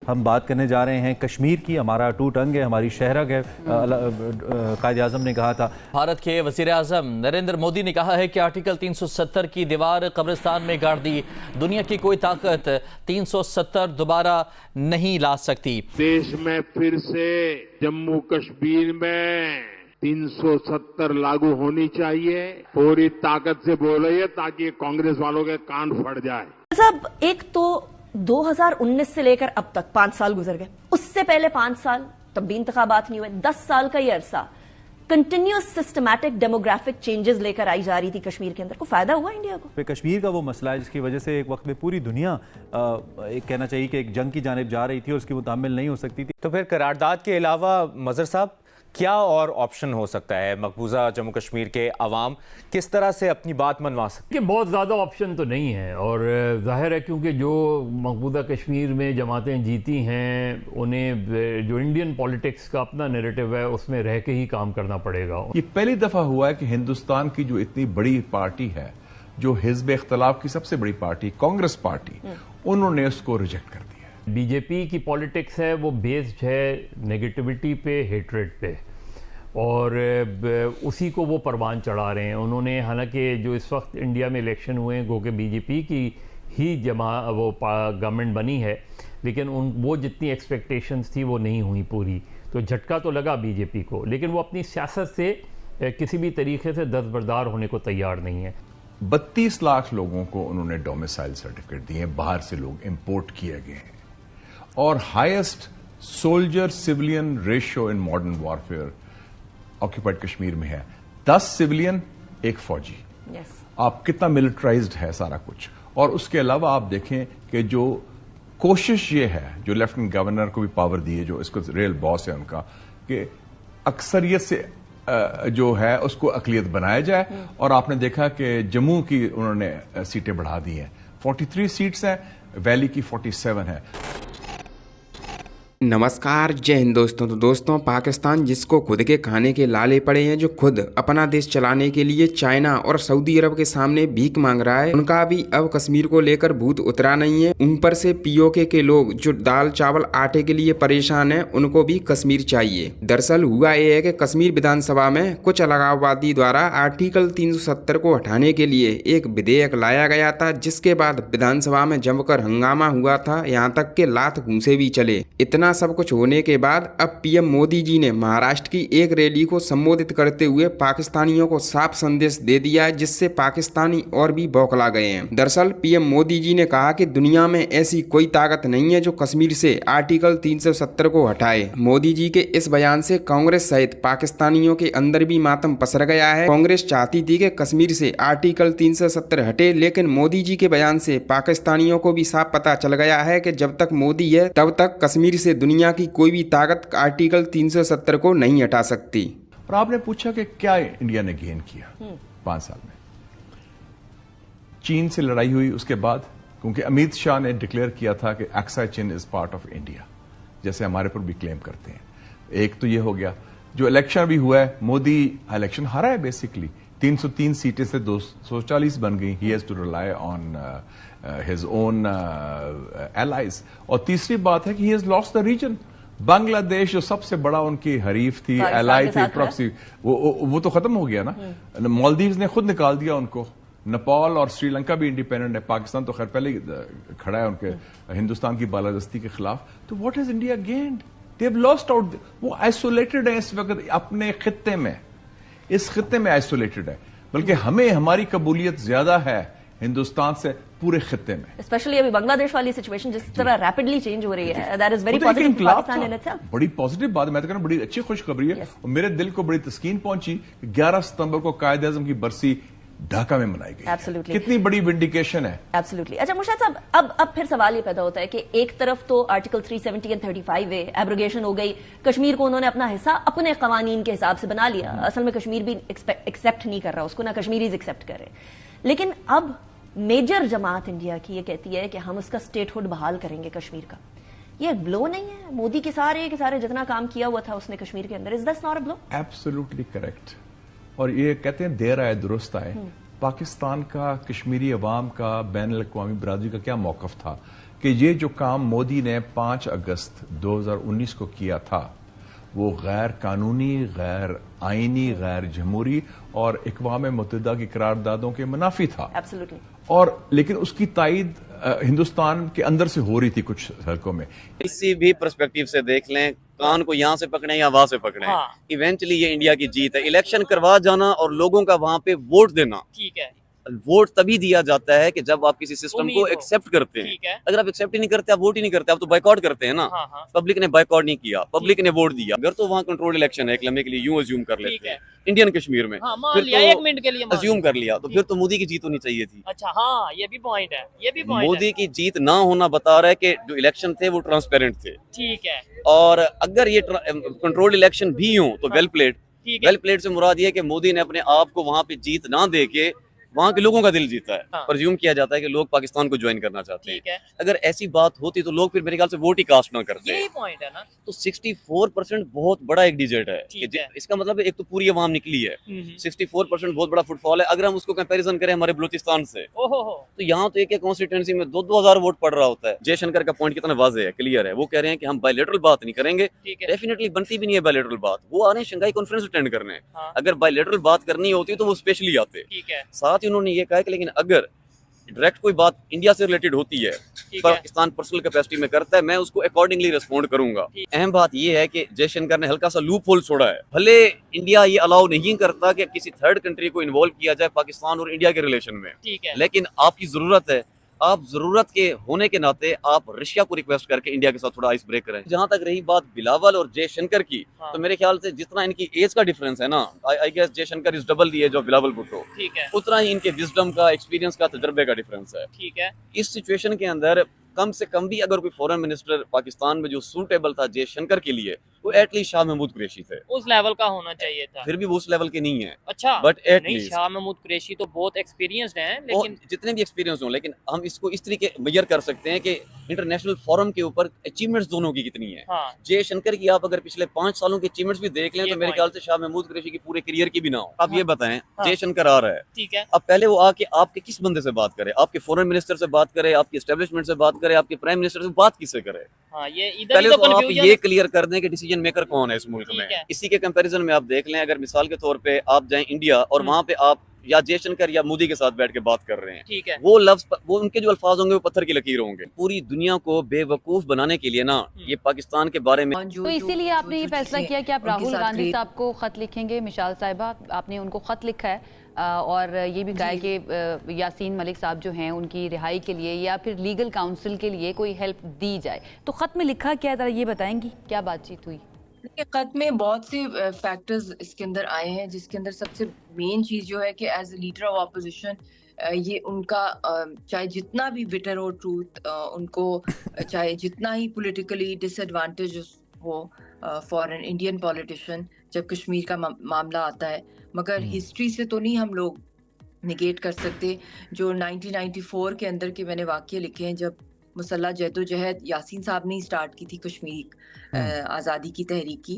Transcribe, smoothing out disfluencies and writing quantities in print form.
ہم بات کرنے جا رہے ہیں کشمیر کی. ہمارا اٹوٹ انگ ہے, ہماری شہرگ ہے. قائد اعظم نے کہا تھا, بھارت کے وزیر اعظم نریندر مودی نے کہا ہے کہ آرٹیکل 370 کی دیوار قبرستان میں گاڑ دی. دنیا کی کوئی طاقت 370 دوبارہ نہیں لا سکتی. دیش میں پھر سے جموں کشمیر میں 370 لاگو ہونی چاہیے. پوری طاقت سے بول رہی ہے تاکہ کانگریس والوں کے کان پھٹ جائے. صاحب, ایک تو 2019 سے لے کر اب تک 5 سال گزر گئے, اس سے پہلے 5 سال تب بھی انتخابات نہیں ہوئے. 10 سال کا یہ عرصہ کنٹینیوس سسٹمیٹک ڈیموگرافک چینجز لے کر آئی جا رہی تھی کشمیر کے اندر. کو فائدہ ہوا انڈیا کو؟ کشمیر کا وہ مسئلہ ہے جس کی وجہ سے ایک وقت میں پوری دنیا ایک کہنا چاہیے کہ ایک جنگ کی جانب جا رہی تھی اور اس کی متحمل نہیں ہو سکتی تھی. تو پھر قرارداد کے علاوہ مظہر صاحب کیا اور آپشن ہو سکتا ہے؟ مقبوضہ جموں کشمیر کے عوام کس طرح سے اپنی بات منوا سکتے ہیں؟ بہت زیادہ آپشن تو نہیں ہے, اور ظاہر ہے کیونکہ جو مقبوضہ کشمیر میں جماعتیں جیتی ہیں انہیں جو انڈین پولیٹکس کا اپنا نیریٹو ہے اس میں رہ کے ہی کام کرنا پڑے گا. یہ پہلی دفعہ ہوا ہے کہ ہندوستان کی جو اتنی بڑی پارٹی ہے, جو حزب اختلاف کی سب سے بڑی پارٹی کانگریس پارٹی, انہوں نے اس کو ریجیکٹ کر دیا. بی جے پی کی پالیٹکس ہے وہ بیسڈ ہے نیگیٹیوٹی پہ, ہیٹریڈ پہ, اور اسی کو وہ پروان چڑھا رہے ہیں. انہوں نے حالانکہ جو اس وقت انڈیا میں الیکشن ہوئے ہیں گو کہ بی جے پی کی ہی وہ گورنمنٹ بنی ہے, لیکن وہ جتنی ایکسپیکٹیشنز تھی وہ نہیں ہوئی پوری, تو جھٹکا تو لگا بی جے پی کو, لیکن وہ اپنی سیاست سے کسی بھی طریقے سے دستبردار ہونے کو تیار نہیں ہے. 32 لاکھ لوگوں کو انہوں نے ڈومیسائل سرٹیفکیٹ دیے ہیں, باہر سے لوگ امپورٹ کیے گئے ہیں, اور highest soldier civilian ratio in modern warfare occupied Kashmir میں ہے. 10 سیولین 1 فوجی. آپ کتنا ملٹرائزڈ ہے سارا کچھ. اور اس کے علاوہ آپ دیکھیں کہ جو کوشش یہ ہے, جو لیفٹنٹ گورنر کو بھی پاور دی ہے, جو اس کو ریل باس ہے ان کا, کہ اکثریت سے جو ہے اس کو اقلیت بنایا جائے. اور آپ نے دیکھا کہ جموں کی انہوں نے سیٹیں بڑھا دی ہیں, 43 سیٹس ہیں, ویلی کی 47 ہے. نمسکار, جے ہند دوستوں. تو دوستوں, پاکستان جس کو خود کے کھانے کے لالے پڑے ہیں, جو خود اپنا دیش چلانے کے لیے چائنا اور سعودی عرب کے سامنے بھیک مانگ رہا ہے, ان کا بھی اب کشمیر کو لے کر بھوت اترا نہیں ہے. اوپر سے پی او کے لوگ جو دال چاول آٹے کے لیے پریشان ہیں, ان کو بھی کشمیر چاہیے. دراصل ہوا یہ ہے کہ کشمیر ودھان سبھا میں کچھ الگاووادی دوارا آرٹیکل 370 کو ہٹانے کے لیے ایک ودھیک لایا گیا تھا, جس کے بعد ودھان سبھا میں جم کر ہنگامہ ہوا تھا, یہاں تک کہ لات گھونسے بھی چلے. اتنا سب کچھ ہونے کے بعد اب پی ایم مودی جی نے مہاراشٹر کی ایک ریلی کو سمبودھت کرتے ہوئے پاکستانیوں کو صاف سندیش دے دیا ہے, جس سے پاکستانی اور بھی بوکھلا گئے ہیں. دراصل پی ایم مودی جی نے کہا کہ دنیا میں ایسی کوئی طاقت نہیں ہے جو کشمیر سے آرٹیکل 370 کو ہٹائے. مودی جی کے اس بیان سے کانگریس سمیت پاکستانیوں کے اندر بھی ماتم پسر گیا ہے. کانگریس چاہتی تھی کہ کشمیر سے آرٹیکل 370 ہٹے, لیکن مودی جی کے بیان سے پاکستانیوں کو بھی صاف پتہ چل گیا ہے کہ جب تک مودی ہے تب تک کشمیر سے دنیا کی کوئی بھی طاقت آرٹیکل 370 کو نہیں ہٹا سکتی. اور آپ نے پوچھا کہ کیا انڈیا نے گین کیا 5 سال میں. چین سے لڑائی ہوئی اس کے بعد, کیونکہ امیت شاہ نے ڈکلیئر کیا تھا کہ Aksai Chin is part of India, جیسے ہمارے پر بھی کلیم کرتے ہیں. ایک تو یہ ہو گیا. جو الیکشن بھی ہوا ہے, مودی الیکشن ہارا ہے بیسیکلی, 303 سیٹیں سے 240 بن گئی. He has to rely on his own allies. اور تیسری بات ہے کہ he has lost the region. بنگلہ دیش جو سب سے بڑا ان کی حریف تھی, الائی تھی, پراکسی, وہ تو ختم ہو گیا نا. مالدیوز نے خود نکال دیا ان کو. نیپال اور سری لنکا بھی انڈیپینڈنٹ ہے. پاکستان تو خیر پہلے کھڑا ہے ان کے ہندوستان کی بالادستی کے خلاف. تو what has India gained? They have lost out. وہ آئسولیٹڈ ہیں اس وقت اپنے خطے میں, اس خطے میں آئسولیٹڈ ہے. بلکہ ہمیں ہماری قبولیت زیادہ ہے ہندوستان سے پورے خطے میں. اسپیشلی ابھی بنگلہ دیش والی سچویشن جس طرح ریپڈلی چینج ہو رہی ہے, that is very positive for Pakistan in itself. بڑی پازیٹیو بات ہے, میں تو کہہ رہا ہوں بڑی اچھی خوشخبری ہے. اور میرے دل کو بڑی تسکین پہنچی کہ 11 ستمبر کو قائد اعظم کی برسی ڈھاکہ میں منائی گئی. Absolutely. کتنی بڑی ونڈیکیشن ہے. Absolutely. اچھا مرشد صاحب, اب پھر سوال یہ پیدا ہوتا ہے کہ ایک طرف تو آرٹیکل 370 اور 35 ایبروگیشن ہو گئی, کشمیر کو انہوں نے اپنا حصہ اپنے قوانین کے حساب سے بنا لیا. اصل میں کشمیر بھی ایکسپٹ نہیں کر رہا اس کو, نہ کشمیریز ایکسپٹ کر رہے. لیکن اب میجر جماعت انڈیا کی یہ کہتی ہے کہ ہم اس کا اسٹیٹ ہوڈ بحال کریں گے کشمیر کا. یہ بلو نہیں ہے مودی کے سارے جتنا کام کیا ہوا تھا اس نے کشمیر کے اندر؟ Is this not a blow? Absolutely correct. اور یہ کہتے ہیں دیر آئے درست آئے. پاکستان کا, کشمیری عوام کا, بین الاقوامی برادری کا کیا موقف تھا کہ یہ جو کام مودی نے 5 اگست 2019 کو کیا تھا وہ غیر قانونی، غیر آئینی، غیر جمہوری اور اقوام متحدہ کی قراردادوں کے منافی تھا. ایبسولوٹلی. اور لیکن اس کی تائید ہندوستان کے اندر سے ہو رہی تھی کچھ حلقوں میں. کسی بھی پرسپیکٹیو سے دیکھ لیں، کان کو یہاں سے پکڑیں یا وہاں سے پکڑیں، ایونچولی یہ انڈیا کی جیت ہے. الیکشن کروا جانا اور لوگوں کا وہاں پہ ووٹ دینا، ٹھیک ہے، ووٹ تبھی دیا جاتا ہے کہ جب آپ کسی سسٹم کو ایکسپٹ کرتے ہیں. ٹھیک ہے. اگر آپ ایکسپٹ ہی نہیں کرتے، آپ ووٹ ہی نہیں کرتے، آپ تو بائیکاٹ کرتے ہیں نا. پبلک نے بائیکاٹ نہیں کیا، پبلک نے ووٹ دیا. اگر تو وہاں کنٹرول الیکشن ہے ایک لمحے کے لیے یوں ازیوم کر لیتے ہیں انڈین کشمیر میں، ایک منٹ کے لیے ازیوم کر لیا، تو پھر تو مودی کی جیت ہونی چاہیے تھی. اچھا ہاں، یہ بھی پوائنٹ ہے، یہ بھی پوائنٹ ہے. مودی کی جیت نہ ہونا بتا رہا ہے کہ جو الیکشن تھے وہ ٹرانسپیرنٹ تھے. ٹھیک ہے. اور اگر یہ کنٹرول الیکشن بھی ہوں تو ویل پلیڈ. ٹھیک ہے. ویل پلیڈ سے مراد یہ ہے کہ مودی نے اپنے آپ کو وہاں پہ جیت نہ دے کے وہاں کے لوگوں کا دل جیتا ہے. پرزیوم کیا جاتا ہے کہ لوگ پاکستان کو جوائن کرنا چاہتے ہیں. اگر ایسی بات ہوتی تو لوگ پھر میرے خیال سے ووٹ ہی کاسٹ نہ کرتے. یہی پوائنٹ ہے نا. تو 64% بہت بڑا ایک ڈیجٹ ہے. اس کا مطلب ایک تو پوری عوام نکلی ہے. 64% بہت بڑا فٹ فال ہے. اگر ہم اس کو کمپیریزن کریں ہمارے بلوچستان سے تو یہاں تو ایک ایک کانسٹیٹوئنسی میں 2,000 ووٹ پڑ رہا ہوتا ہے. جے شنکر کا پوائنٹ کتنا واضح ہے، کلیئر ہے. وہ کہہ رہے ہیں کہ ہم بائی لیٹرل بات نہیں کریں گے. ڈیفینیٹلی بنتی بھی نہیں ہے بائی لیٹرل بات. وہ آ رہے ہیں شنگھائی کانفرنس اٹینڈ کرنے. اگر بائی لیٹرل بات کرنی ہوتی تو وہ اسپیشلی آتے. ساتھ ہی انہوں نے یہ کہا کہ لیکن اگر ڈائریکٹ کوئی بات انڈیا سے ریلیٹڈ ہوتی ہے، پاکستان پرسنل کیپیسٹی میں کرتا ہے، میں اس کو اکارڈنگلی ریسپونڈ کروں گا. اہم بات یہ ہے کہ جے شنکر نے ہلکا سا لوپ ہول چھوڑا ہے. بھلے انڈیا یہ الاؤ نہیں کرتا کہ کسی تھرڈ کنٹری کو انوالو کیا جائے پاکستان اور انڈیا کے ریلیشن میں، لیکن آپ کی ضرورت ہے. آپ ضرورت کے ہونے کے ناطے آپ رشیا کو ریکویسٹ کر کے انڈیا کے ساتھ تھوڑا آئس بریک کریں. جہاں تک رہی بات بلاول اور جے شنکر کی، تو میرے خیال سے جتنا ان کی ایج کا ڈیفرنس ہے نا، I guess Jaishankar is double the age of Bilawal Bhutto, اتنا ہی ان کے وزڈم کا، ایکسپیرینس کا، تجربے کا ڈیفرنس ہے. ٹھیک ہے. اس سچویشن کے اندر کم سے کم بھی اگر کوئی فورن منسٹر پاکستان میں جو سوٹیبل تھا جے شنکر کے لیے، وہ ایٹ لیسٹ شاہ محمود قریشی تھے. اس لیول کا ہونا چاہیے تھا. پھر بھی وہ اس لیول کے نہیں ہیں. اچھا، بٹ ایٹ نہیں، لیسٹ شاہ محمود قریشی تو بہت ایکسپیرینسڈ ہیں، لیکن جتنے بھی ایکسپیرینس ہوں، لیکن ہم اس کو اس طریقے میئر کر سکتے ہیں کہ انٹرنیشنل فورم کے اوپر اچیومنٹس دونوں کی کتنی ہیں. جے شنکر کی آپ اگر پچھلے 5 سالوں کے اچیومنٹس بھی دیکھ لیں تو میرے خیال سے شاہ محمود قریشی کی پورے کریئر کی بھی نہ ہو. آپ یہ بتائیں، جے شنکر آ رہا ہے، ٹھیک ہے، اب پہلے وہ آ کے آپ کے کس بندے سے بات کرے؟ آپ کے فورن منسٹر سے بات کرے، آپ کے اسٹیبلشمنٹ سے بات کرے، آپ کے پرائم منسٹر سے بات کس سے کرے؟ پہلے تو آپ یہ کلیئر کر دیں کہ ڈیسیجن میکر کون ہے اس ملک میں. اسی کے کمپیریزن میں آپ دیکھ لیں، اگر مثال کے طور پہ آپ جائیں انڈیا اور وہاں پہ آپ یا جے شنکر یا مودی کے ساتھ بیٹھ کے بات کر رہے ہیں، وہ لفظ، وہ ان کے جو الفاظ ہوں گے وہ پتھر کی لکیر ہوں گے. پوری دنیا کو بے وقوف بنانے کے لیے نا، یہ پاکستان کے بارے میں تو اسی لیے آپ نے یہ فیصلہ کیا کہ آپ راہل گاندھی صاحب کو خط لکھیں گے. مشال صاحبہ، آپ نے ان کو خط لکھا ہے اور یہ بھی کہا ہے کہ یاسین ملک صاحب جو ہیں ان کی رہائی کے لیے یا پھر لیگل کاؤنسل کے لیے کوئی ہیلپ دی جائے. تو خط میں لکھا کیا، ذرا یہ بتائیں گی کیا بات چیت ہوئی؟ خط میں بہت سے فیکٹرز اس کے اندر آئے ہیں، جس کے اندر سب سے مین چیز جو ہے کہ as a leader of opposition یہ ان کا چاہے جتنا بھی بٹر ہو ٹروتھ، ان کو چاہے جتنا ہی پولیٹیکلی ڈس ایڈوانٹیج ہو فار این انڈین پولیٹیشین جب کشمیر کا معاملہ آتا ہے، مگر ہسٹری سے تو نہیں ہم لوگ نگیٹ کر سکتے جو 1994 کے اندر کے میں نے واقعے لکھے ہیں، جب مسلح جد و جہد یاسین صاحب نے اسٹارٹ کی تھی کشمیر آزادی کی تحریک کی،